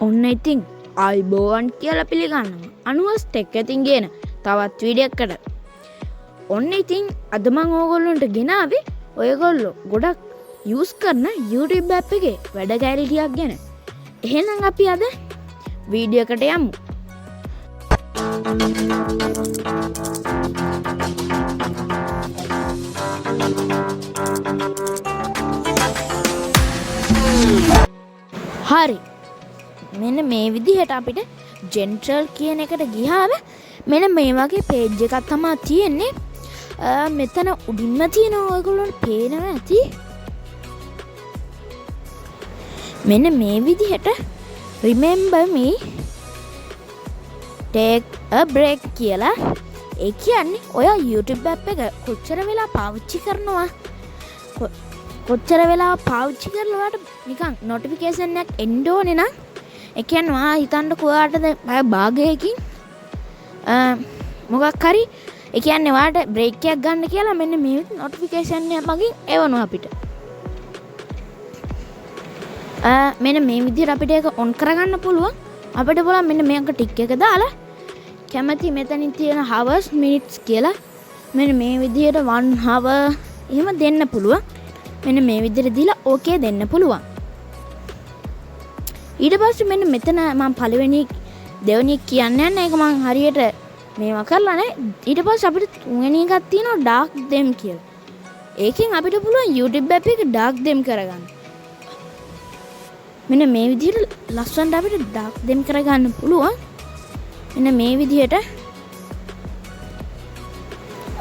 ඔන්න ඉතින් අයිබෝවන් කියලා පිළිගන්නවා. අනුහස්ටෙක් ඇතින් ගේන තවත් වීඩියෝ එකකට. ඔන්න ඉතින් අද මම ඕගොල්ලන්ට ගෙනාවේ ඔයගොල්ලෝ ගොඩක් යූස් කරන YouTube app එකේ වැඩ කැලි ටිකක් ගැන. එහෙනම් අපි අද වීඩියෝ එකට යමු. හරි. මෙන්න මේ විදිහට අපිට ජෙනරල් කියන එකට ගියාම මෙන්න මේ වගේ පේජ් එකක් තමයි තියෙන්නේ. මෙතන උඩින්ම තියෙන ඔයගොල්ලන්ට පේනවා ඇති. මෙන්න මේ විදිහට remember me take a break කියලා. ඒ කියන්නේ ඔය YouTube app එක කොච්චර වෙලා පාවිච්චි කරනවා, කොච්චර වෙලා පාවිච්චි කරලාට නිකන් notification එකක් එන්න ඕනේ නම් ඒ කියන්නේ වා හිතන්නකෝ ඔයාටද භාගයකින් මොකක් හරි ඒ කියන්නේ ඔයාට බ්‍රේක් එකක් ගන්න කියලා මෙන්න මේ notification එක මගින් එවනවා අපිට. මෙන්න මේ විදිහට අපිට ඒක on කරගන්න පුළුවන්. අපිට බලන්න මෙන්න මේක ටික් එක දාලා කැමති මෙතනින් තියෙන hours minutes කියලා මෙන්න මේ විදිහට 1 hour එහෙම දෙන්න පුළුවන්. මෙන්න මේ විදිහට දීලා ඕකේ දෙන්න පුළුවන්. ඊට පස්සේ මෙන්න මෙතන මම පළවෙනි දෙවෙනි කියන්නේ නැහැ. ඒක මම හරියට මේවා කරලා නැහැ. ඊට පස්සේ අපිට තුන්වෙනි එකක් තියෙනවා dark them කියලා. ඒකෙන් අපිට පුළුවන් YouTube app එක dark them කරගන්න. මෙන්න මේ විදිහට ලස්සනට අපිට dark them කරගන්න පුළුවන්. මෙන්න මේ විදිහට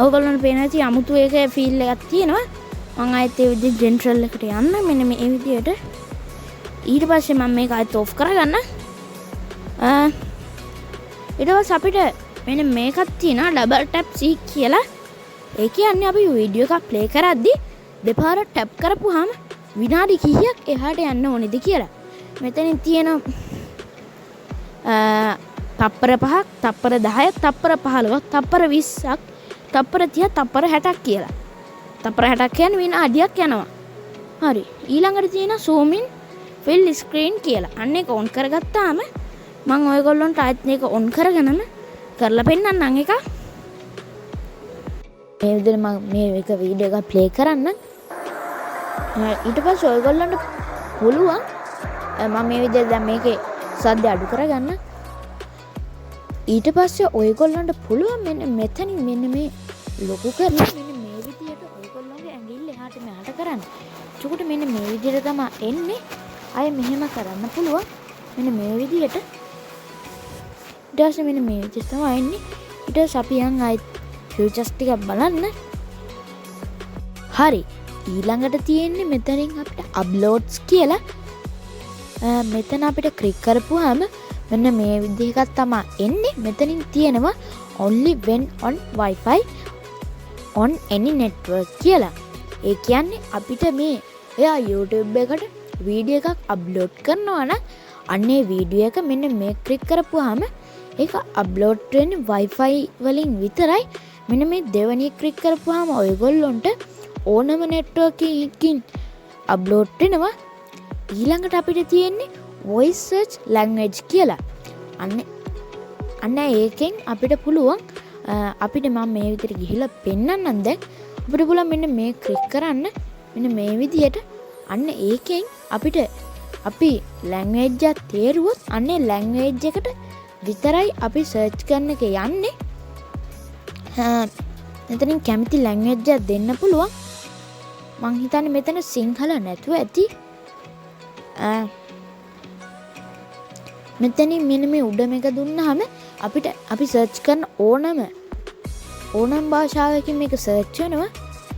ඔයගොල්ලන්ට පේන ඇති අමුතු එකේ ෆීල් එකක් තියෙනවා. මම ආයෙත් ඒ විදිහට ජෙනරල් එකට යන්න. මෙන්න මේ විදිහට ඊට පස්සේ මම මේක ආයෙත් ඔෆ් කරගන්න. ඊට පස්සේ අපිට මෙන්න මේකක් තියෙනවා ඩබල් ටැප් C කියලා. ඒ කියන්නේ අපි වීඩියෝ එකක් ප්ලේ කරද්දි දෙපාර ටැප් කරපුවාම විනාඩි කීයක් එහාට යන්න ඕනේද කියලා. මෙතනින් තියෙන තප්පර 5ක්, තප්පර 10ක්, තප්පර 15ක්, තප්පර 20ක්, තප්පර 30ක්, තප්පර 60ක් කියලා. තප්පර 60ක් කියන්නේ විනාඩියක් යනවා. හරි. ඊළඟට තියෙන zoom in fill screen කියලා. අන්න ඒක on කරගත්තාම මම ඔයගොල්ලන්ට ආයෙත් මේක on කරගෙනම කරලා පෙන්නන්නම් එක. මේ විදිහට මම මේක වීඩියෝ එකක් ප්ලේ කරන්න. ඊට පස්සේ ඔයගොල්ලන්ට පුළුවන් මම මේ විදිහට දැන් මේකේ සද්ද අඩු කරගන්න. ඊට පස්සේ ඔයගොල්ලන්ට පුළුවන් මෙන්න මෙතනින් මෙන්න මේ ලොකු කරලා මෙන්න මේ විදිහට ඔයගොල්ලන්ගේ ඇඟිල්ල එහාට මෙහාට කරන්න. එතකොට මෙන්න මේ විදිහට තමයි එන්නේ. අය මෙහෙම කරන්න පුළුවන්. මෙන්න මේ විදිහට. ඊට පස්සේ මෙන්න මේ විදිහට තමයි එන්නේ. ඊට පස්සේ අපි යන් ආයි ෆියුචර්ස් ටික බලන්න. හරි. ඊළඟට තියෙන්නේ මෙතනින් අපිට අප්ලෝඩ්ස් කියලා. මෙතන අපිට ක්ලික් කරපුවාම මෙන්න මේ විදිහකට තමයි එන්නේ. මෙතනින් තියෙනවා only when on wifi on any network කියලා. ඒ කියන්නේ අපිට මේ එයා YouTube එකට වීඩියෝ එකක් අප්ලෝඩ් කරනවා නම් අන්නේ වීඩියෝ එක මෙන්න මේ ක්ලික් කරපුවාම ඒක අප්ලෝඩ් වෙන්නේ wifi වලින් විතරයි. මෙන්න මේ දෙවෙනි ක්ලික් කරපුවාම ඔයගොල්ලොන්ට ඕනම network එකකින් අප්ලෝඩ් වෙනවා. ඊළඟට අපිට තියෙන්නේ voice search language කියලා. අන්න ඒකෙන් අපිට පුළුවන් අපිට මම මේ විදිහට ගිහිල්ලා පෙන්නන්නම්. දැන් අපිට පුළුවන් මෙන්න මේ ක්ලික් කරන්න. මෙන්න මේ විදිහට අන්න ඒකෙන් අපිට අපි ලැන්ග්වේජ් එක තේරුවොත් අන්නේ ලැන්ග්වේජ් එකට විතරයි අපි සර්ච් කරන එක යන්නේ. මෙතනින් කැමති ලැන්ග්වේජ් එකක් දෙන්න පුළුවන්. මං හිතන්නේ මෙතන සිංහල නැතුව ඇති. මෙතනින් මෙන්න මේ උඩ මේක දුන්නාම අපිට අපි සර්ච් කරන ඕනම භාෂාවකින් මේක සර්ච් වෙනවා.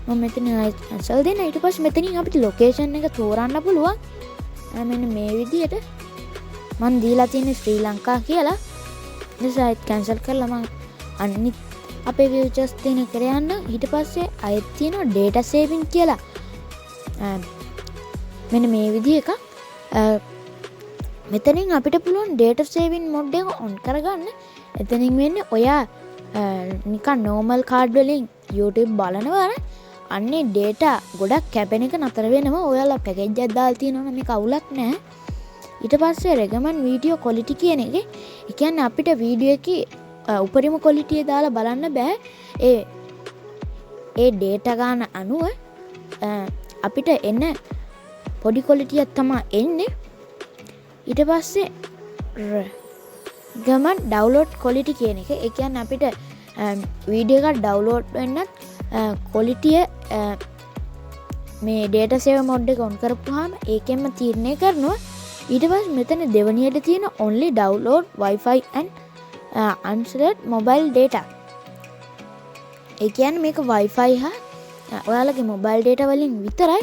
මම මෙතන කැන්සල් දෙන්න. ඊට පස්සේ මෙතනින් අපිට ලොකේෂන් එක තෝරන්න පුළුවන්. මෙන්න මේ විදිහට මම දීලා තියෙන්නේ ශ්‍රී ලංකා කියලා. නිසා ඒත් කැන්සල් කරලා මම අනිත් අපේ ෆියුචර්ස් තියෙන කර යන්න. ඊට පස්සේ අයත් තියෙනවා data saving කියලා. මෙන්න මේ විදිහ එකක්. මෙතනින් අපිට පුළුවන් data saving mode එක on කරගන්න. එතනින් වෙන්නේ ඔයා නිකන් normal card වලින් YouTube බලනවා නම් අන්නේ data ගොඩක් කැපෙන එක නතර වෙනවා. ඔයාලා පැකේජ් එකක් දාලා තියෙනවා නම් මේක අවුලක් නැහැ. ඊට පස්සේ recommend video quality කියන එකේ ඒ කියන්නේ අපිට වීඩියෝ එකේ උපරිම quality එක දාලා බලන්න බෑ. ඒ data ගන්න අනුව අපිට එන පොඩි quality එකක් තමයි එන්නේ. ඊට පස්සේ recommend download quality කියන එක ඒ කියන්නේ අපිට වීඩියෝ එකක් download වෙන්නත් quality මේ data save mode එක on කරපුවාම ඒකෙන්ම තීරණය කරනවා. ඊට පස්සේ මෙතන දෙවනියට තියෙන only download wifi and unlimited mobile data. ඒ කියන්නේ මේක wifi හා ඔයාලගේ mobile data වලින් විතරයි.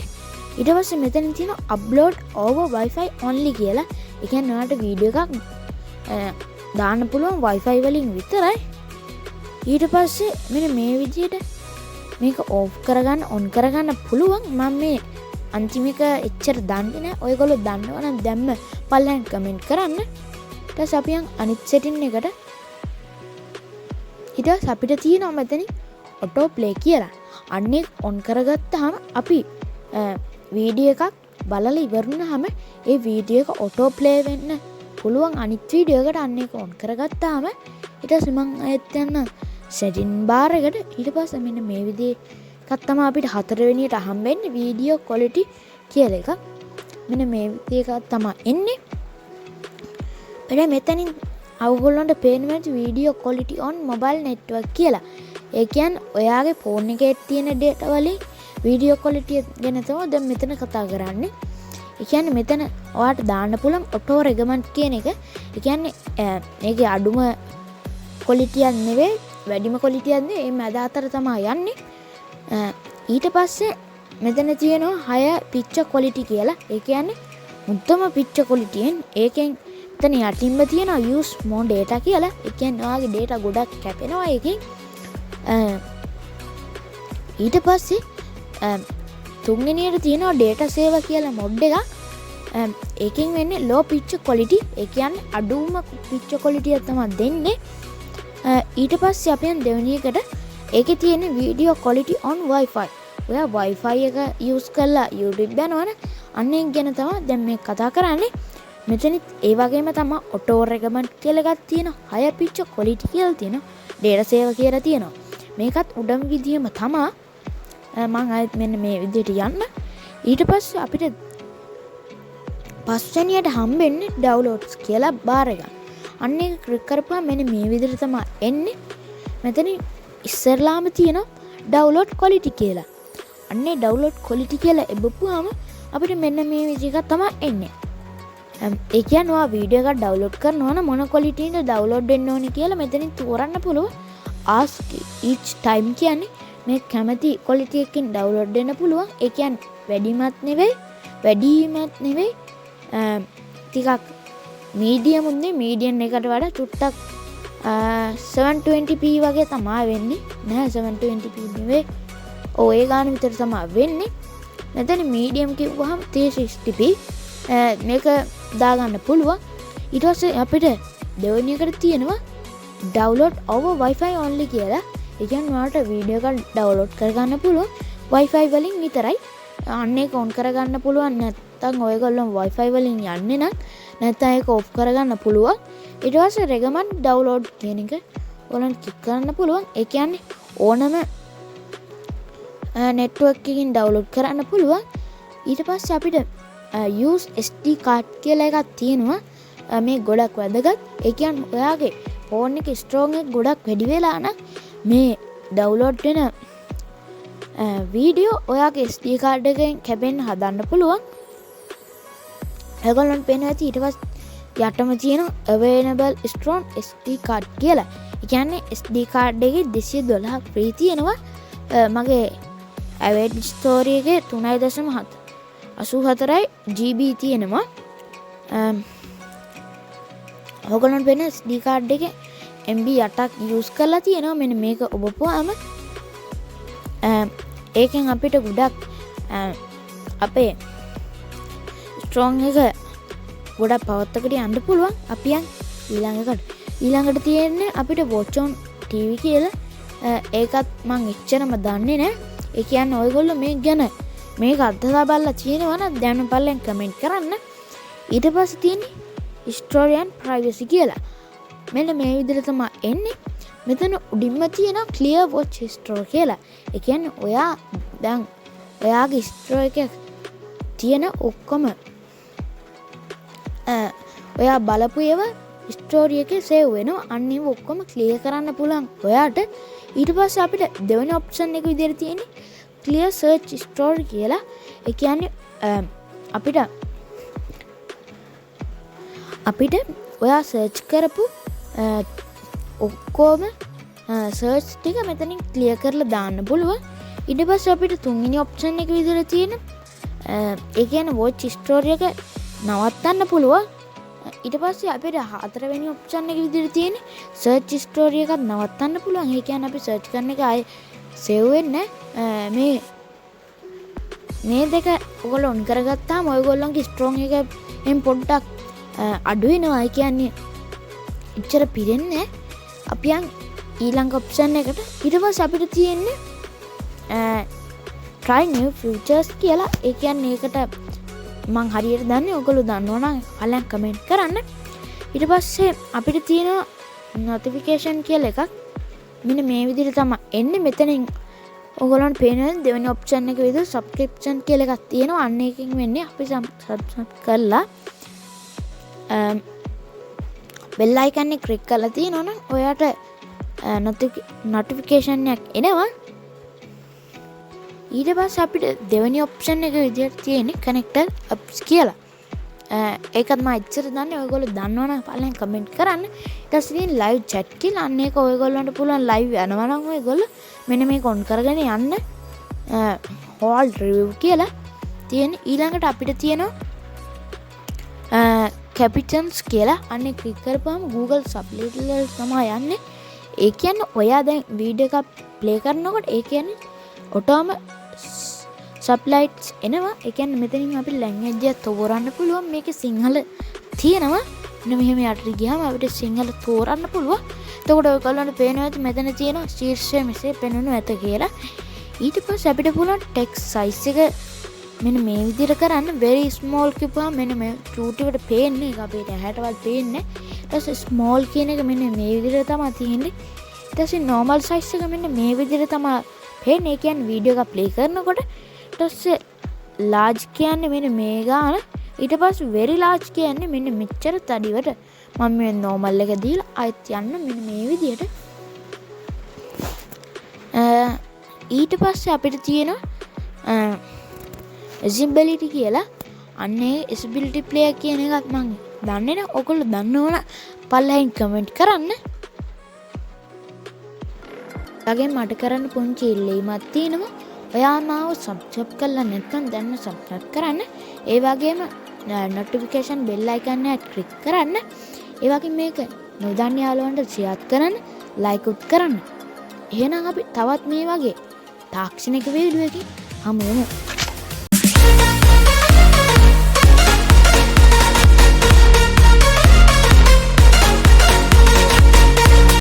ඊට පස්සේ මෙතන තියෙන upload over wifi only කියලා. ඒ කියන්නේ ඔයාලට වීඩියෝ එකක් දාන්න පුළුවන් wifi වලින් විතරයි. ඊට පස්සේ මෙන්න මේ විදිහට මේක off කරගන්න on කරගන්න පුළුවන්. මම මේ අන්තිම එක එච්චර දන්නේ නැහැ. ඔයගොල්ලෝ දන්නවා නම් දැම්ම පල්ලෙන් කමෙන්ට් කරන්න. ඊට පස්සේ අපි අනිත් setting එකට ඊට පස්සේ අපිට තියෙනවා මෙතන auto play කියලා. අන්නේ on කරගත්තාම අපි වීඩියෝ එකක් බලලා ඉවරුනහම ඒ වීඩියෝ එක auto play වෙන්න පුළුවන් අනිත් වීඩියෝ එකට. අන්න ඒක on කරගත්තාම ඊට පස්සේ මම ආයෙත් යන්න setting bar එකට. ඊට පස්සේ මෙන්න මේ විදිහේ එකක් තමයි අපිට හතරවෙනියට හම්බෙන්නේ video quality කියලා එකක්. මෙන්න මේ විදිහ එකක් තමයි එන්නේ. මෙතනින් ඔයගොල්ලන්ට පේනවා video quality on mobile network කියලා. ඒ කියන්නේ ඔයාගේ ෆෝන් එකේ තියෙන data වලින් video quality ගැන තමයි දැන් මෙතන කතා කරන්නේ. ඒ කියන්නේ මෙතන ඔයාට දාන්න පුළුවන් auto recommend කියන එක. ඒ කියන්නේ මේකේ අඩුම quality එකක් නෙවෙයි වැඩිම quality එකක් නෙවෙයි. මේ මැද අතර තමයි යන්නේ. ඊට පස්සේ මෙතන තියෙනවා 6 picture quality කියලා. ඒ කියන්නේ උත්තම picture quality එකෙන් ඒකෙන් මෙතන යටින්ම තියෙනවා use more data කියලා. ඒ කියන්නේ ඔයාගේ data ගොඩක් කැපෙනවා ඒකෙන්. ඊට පස්සේ තුන්වෙනියට තියෙනවා data save කියලා mod එකක්. ඒකෙන් වෙන්නේ low picture quality. ඒ කියන්නේ අඩුම picture quality එක තමයි දෙන්නේ. ඊට පස්සේ අපි යන දෙවෙනි එකට ඒකේ තියෙන video quality on wifi. ඔයා wifi එක use කරලා YouTube බලනවනේ අන්න ඒක ගැන තමයි දැන් මේ කතා කරන්නේ. මෙතනත් ඒ වගේම තමයි auto recommend කියලා එකක් තියෙනවා. 6 picture quality කියලා තියෙනවා. data save කියලා තියෙනවා. මේකත් උඩම විදියම තමයි. මම ආයෙත් මෙන්න මේ විදියට යන්න. ඊට පස්සේ අපිට පස්වෙනියට හම්බෙන්නේ downloads කියලා බාර් එක. අන්න ඒක ක්ලික් කරපුවා මෙන්න මේ විදිහට තමයි එන්නේ. මෙතන ඉස්සරලාම තියෙනවා download quality කියලා. අන්නේ download quality කියලා එබපුවාම අපිට මෙන්න මේ විදිහක් තමයි එන්නේ. ඒ කියන්නේ ඔයා වීඩියෝ එකක් download කරනවා නම් මොන quality එකද download වෙන්න ඕනේ කියලා මෙතනින් තෝරන්න පුළුවන්. ask each time කියන්නේ මේ කැමති quality එකකින් download වෙන්න පුළුවන්. ඒ කියන්නේ වැඩිමත් නෙවෙයි ටිකක් medium උන්නේ medium එකට වඩා චුට්ටක් 720p වගේ තමයි වෙන්නේ. නෑ 720p නෙවෙයි. ඒ ගාන විතර තමයි වෙන්නේ. මෙතන medium කිව්වහම 360p මේක දාගන්න පුළුවන්. ඊට පස්සේ අපිට දෙවෙනි එකට තියෙනවා download over wifi only කියලා. ඒ කියන්නේ ඔයාලට වීඩියෝ එකක් download කරගන්න පුළුවන් wifi වලින් විතරයි. අන්න ඒක on කරගන්න පුළුවන්. නැත්නම් ඔයගොල්ලෝ wifi වලින් යන්නේ නැත්නම් ඒක off කරගන්න පුළුවන්. ඊට පස්සේ recommend download කියන එක ඔයාලන් ක්ලික් කරන්න පුළුවන්. ඒ කියන්නේ ඕනම network එකකින් download කරන්න පුළුවන්. ඊට පස්සේ අපිට use SD card කියලා එකක් තියෙනවා. මේ ගොඩක් වැදගත්. ඒ කියන්නේ ඔයාගේ ෆෝන් එකේ strong එක ගොඩක් වැඩි වෙලා නම් මේ download වෙන වීඩියෝ ඔයාගේ SD card එකෙන් කැපෙන්න හදන්න පුළුවන්. ඒගොල්ලන් පේනවා ඇති. ඊට පස්සේ යටම තියෙන available strong SD card කියලා. ඒ කියන්නේ SD card එකේ 212ක් free තියෙනවා. මගේ average story එකේ 3.84 GB තියෙනවා. ඔයගොල්ලන් වෙන SD card එකේ MB 8ක් use කරලා තියෙනවා. මෙන්න මේක ඔබපුවාම ඒකෙන් අපිට ගොඩක් අපේ strong එක ගොඩක් පවත්තකට යන්න පුළුවන්. අපි ඊළඟට තියෙන්නේ අපිට watch on TV කියලා. ඒකත් මං එච්චරම දන්නේ නැහැ. ඒ කියන්නේ ඔයගොල්ලෝ මේක ගැන මේක අත්දැකලා බලලා තියෙනවා නම් දැන් පල්ලෙන් කමෙන්ට් කරන්න. ඊට පස්සේ තියෙන්නේ history and privacy කියලා. මෙන්න මේ විදිහට තමයි එන්නේ. මෙතන උඩින්ම තියෙනවා clear watch history කියලා. ඒ කියන්නේ ඔයා දැන් ඔයාගේ history එකේ තියෙන ඔක්කොම ඔයා බලපු ඒවා history එකේ save වෙනවා. අන්න ඒව ඔක්කොම clear කරන්න පුළුවන් ඔයාට. ඊට පස්සේ අපිට දෙවෙනි option එක විදිහට තියෙන්නේ clear search history කියලා. ඒ කියන්නේ අපිට ඔයා search කරපු ඔක්කොම search ටික මෙතනින් clear කරලා දාන්න පුළුවන්. ඊට පස්සේ අපිට තුන්වෙනි option එක විදිහට තියෙන ඒ කියන්නේ watch history එක නවත්තන්න පුළුවන්. ඊට පස්සේ අපිට හතරවෙනි option එක විදිහට තියෙන search history එකත් නවත්තන්න පුළුවන්. ඒ කියන්නේ අපි search කරන එක ආයේ save වෙන්නේ මේ දෙක ඔයගොල්ලෝ on කරගත්තාම ඔයගොල්ලන්ගේ strong එකෙන් පොඩ්ඩක් අඩු වෙනවා. ඒ කියන්නේ ඉච්චර පිරෙන්නේ අපි යන් ඊළඟ option එකට. ඊට පස්සේ අපිට තියෙන්නේ try new features කියලා. ඒ කියන්නේ ඒකට මං හරියට දන්නේ ඔයගොල්ලෝ දන්නවනම් අහලා කමෙන්ට් කරන්න. ඊට පස්සේ අපිට තියෙනවා notification කියලා එකක්. මෙන්න මේ විදිහට තමයි එන්නේ. මෙතනින් ඔයගොල්ලන්ට පේන දෙවෙනි option එක විදිහට subscription කියලා එකක් තියෙනවා. අන්න එකකින් වෙන්නේ අපි subscribe කරලා bell icon එක click කරලා තියෙනවනම් ඔයාට notification එකක් එනවා. ඊට පස්සේ අපිට දෙවෙනි option එක විදිහට තියෙන්නේ connected apps කියලා. ඒකත් මම ඉච්චර දන්නේ ඔයගොල්ලෝ දන්නවනම් පල්ලෙන් කමෙන්ට් කරන්න. ඊට පස්සේ තියෙන live chat කියලා. අන්න ඒක ඔයගොල්ලන්ට පුළුවන් live යනවා නම් ඔයගොල්ලෝ මෙන්න මේක on කරගෙන යන්න. hold review කියලා තියෙන. ඊළඟට අපිට තියෙනවා captions කියලා. අන්න click කරපුවම Google subtitles තමයි යන්නේ. ඒ කියන්නේ ඔයා දැන් වීඩියෝ එකක් play කරනකොට ඒ කියන්නේ ඔටෝම subtitles එනවා. ඒ කියන්නේ මෙතනින් අපි language එක තෝරන්න පුළුවන්. මේකේ සිංහල තියෙනවා. මෙන්න මෙහෙම යටට ගියාම අපිට සිංහල තෝරන්න පුළුවන්. එතකොට ඔයගොල්ලන්ට පේනවා ඇති මෙතන තියෙනවා ශීර්ෂය මෙසේ පෙන්වනු ඇත කියලා. ඊට පස්සේ අපිට පුළුවන් text size එක මෙන්න මේ විදිහට කරන්න. very small කිව්වම මෙන්න මේ චූටි එකට පේන්නේ. ඒක අපිට ඇහැටවත් පේන්නේ. ඊට පස්සේ small කියන එක මෙන්න මේ විදිහට තමයි තියෙන්නේ. ඊට පස්සේ normal size එක මෙන්න මේ විදිහට තමයි පේන්නේ. ඒ කියන්නේ වීඩියෝ එක play කරනකොට. ඊට පස්සේ large කියන්නේ මෙන්න මේ ගාන. ඊට පස්සේ very large කියන්නේ මෙන්න මෙච්චර තඩිවට. මම මේ normal එක දීලා ආයෙත් යන්න මෙන්න මේ විදිහට. ඊට පස්සේ අපිට තියෙනවා visibility කියලා. අන්නේ visibility player කියන එකත් මම දන්නේ නැහැ. ඔයගොල්ලෝ දන්නවනම් පල්ලෙහින් කමෙන්ට් කරන්න. ඊළඟට මට කරන්න පුංචි ඉල්ලීමක් තියෙනවා. ඔයා මාව subscribe කරලා නැත්නම් දැන්ම subscribe කරන්න. ඒ වගේම notification bell icon එක click කරන්න. ඒ වගේම මේක නොදන්න යාළුවන්ට share කරන්න, like උත් කරන්න. එහෙනම් අපි තවත් මේ වගේ තාක්ෂණික වීඩියෝ එකකින් හමු වෙමු.